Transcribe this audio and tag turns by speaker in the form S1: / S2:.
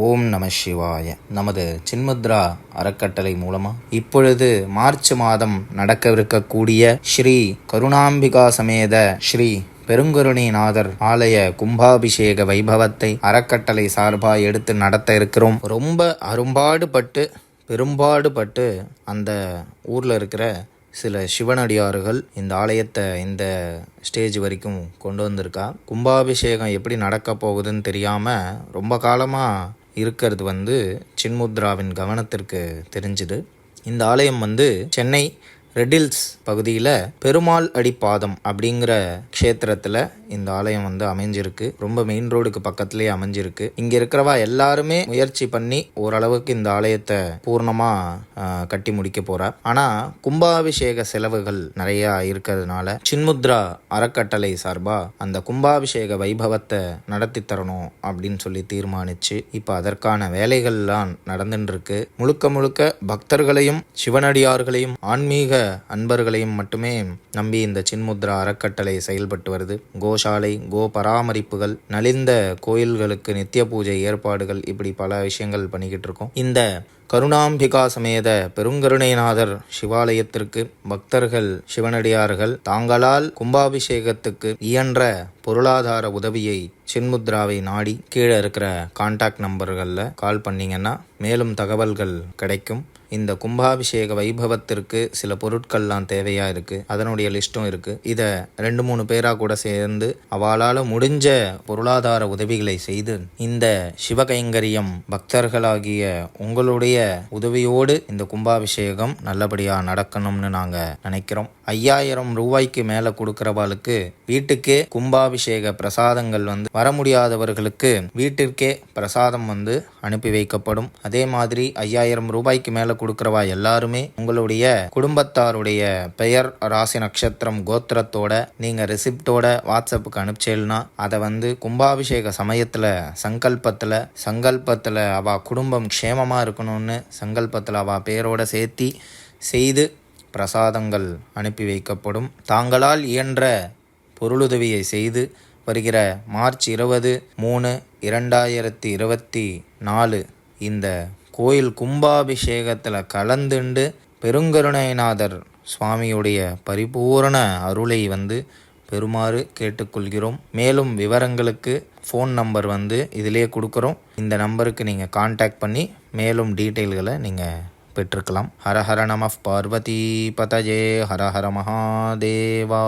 S1: ஓம் நம சிவாய. நமது சின்முத்ரா அறக்கட்டளை மூலமா இப்பொழுது மார்ச் மாதம் நடக்கவிருக்கக்கூடிய ஸ்ரீ கருணாம்பிகா சமேத ஸ்ரீ பெருங்கருணைநாதர் ஆலய கும்பாபிஷேக வைபவத்தை அறக்கட்டளை சார்பாக எடுத்து நடத்த இருக்கிறோம். ரொம்ப பெரும்பாடுபட்டு அந்த ஊரில் இருக்கிற சில சிவனடியார்கள் இந்த ஆலயத்தை இந்த ஸ்டேஜ் வரைக்கும் கொண்டு வந்திருக்கா. கும்பாபிஷேகம் எப்படி நடக்க போகுதுன்னு தெரியாமல் ரொம்ப காலமாக இருக்கிறது சின்முத்ராவின் கவனத்திற்கு தெரிஞ்சுது. இந்த ஆலயம் சென்னை ரெட்டில்ஸ் பகுதியில் பெருமாள் அடிப்பாதம் அப்படிங்கிற க்ஷேத்திரத்தில் இந்த ஆலயம் அமைஞ்சிருக்கு. ரொம்ப மெயின் ரோடுக்கு பக்கத்துலேயே அமைஞ்சிருக்கு. இங்கே இருக்கிறவா எல்லாருமே முயற்சி பண்ணி ஓரளவுக்கு இந்த ஆலயத்தை பூர்ணமாக கட்டி முடிக்க போகிறா. ஆனால் கும்பாபிஷேக செலவுகள் நிறையா இருக்கிறதுனால சின்முத்ரா அறக்கட்டளை சார்பாக அந்த கும்பாபிஷேக வைபவத்தை நடத்தி தரணும் அப்படின்னு சொல்லி தீர்மானிச்சு இப்போ அதற்கான வேலைகள்லாம் நடந்துட்டு இருக்கு. முழுக்க பக்தர்களையும் சிவனடியார்களையும் ஆன்மீக அன்பர்களையும் மட்டுமே நம்பி இந்த சின்முத்ரா அறக்கட்டளை செயல்பட்டு வருது. கோசாலை, கோ பராமரிப்புகள், நலிந்த கோயில்களுக்கு நித்திய பூஜை ஏற்பாடுகள், இப்படி பல விஷயங்கள் பண்ணிக்கிட்டு இருக்கோம். இந்த கருணாம்பிகா சமேத பெருங்கருணைநாதர் சிவாலயத்திற்கு பக்தர்கள் சிவனடியார்கள் தாங்களால் கும்பாபிஷேகத்துக்கு இயன்ற பொருளாதார உதவியை சின்முத்ராவை நாடி கீழே இருக்கிற கான்டாக்ட் நம்பர்களில் கால் பண்ணிங்கன்னா மேலும் தகவல்கள் கிடைக்கும். இந்த கும்பாபிஷேக வைபவத்திற்கு சில பொருட்கள்லாம் தேவையாக இருக்குது. அதனுடைய லிஸ்ட்டும் இருக்குது. இதை 2-3 பேராக கூட சேர்ந்து அவளால் முடிஞ்ச பொருளாதார உதவிகளை செய்து இந்த சிவகைங்கரியம் பக்தர்களாகிய உங்களுடைய உதவியோடு இந்த கும்பாபிஷேகம் நல்லபடியாக நடக்கணும்னு நாங்கள் நினைக்கிறோம். 5000 ரூபாய்க்கு மேலே கொடுக்குறவாளுக்கு வீட்டுக்கே கும்பாபிஷேக பிரசாதங்கள் வர முடியாதவர்களுக்கு வீட்டிற்கே பிரசாதம் அனுப்பி வைக்கப்படும். அதே மாதிரி 5000 ரூபாய்க்கு மேலே கொடுக்குறவா எல்லாருமே உங்களுடைய குடும்பத்தாருடைய பெயர், ராசி, நட்சத்திரம், கோத்திரத்தோட நீங்கள் ரெசிப்டோட வாட்ஸ்அப்புக்கு அனுப்பிச்சேல்னா அதை கும்பாபிஷேக சமயத்தில் சங்கல்பத்தில் அவள் குடும்பம் க்ஷேமமாக இருக்கணும்னு சங்கல்பத்தில் அவள் பேரோட சேர்த்தி செய்து பிரசாதங்கள் அனுப்பி வைக்கப்படும். தாங்களால் இயன்ற பொருளுதவியை செய்து வருகிற மார்ச் 20/3/2024 இந்த கோயில் கும்பாபிஷேகத்தில் கலந்துண்டு பெருங்கருணைநாதர் சுவாமியுடைய பரிபூரண அருளை பெறுமாறு கேட்டுக்கொள்கிறோம். மேலும் விவரங்களுக்கு ஃபோன் நம்பர் இதிலே கொடுக்குறோம். இந்த நம்பருக்கு நீங்கள் கான்டாக்ட் பண்ணி மேலும் டீட்டெயில்களை நீங்கள் பெற்றுக்கலாம். ஹர ஹர நம பார்வதி பதஜே, ஹர ஹர மகாதேவா.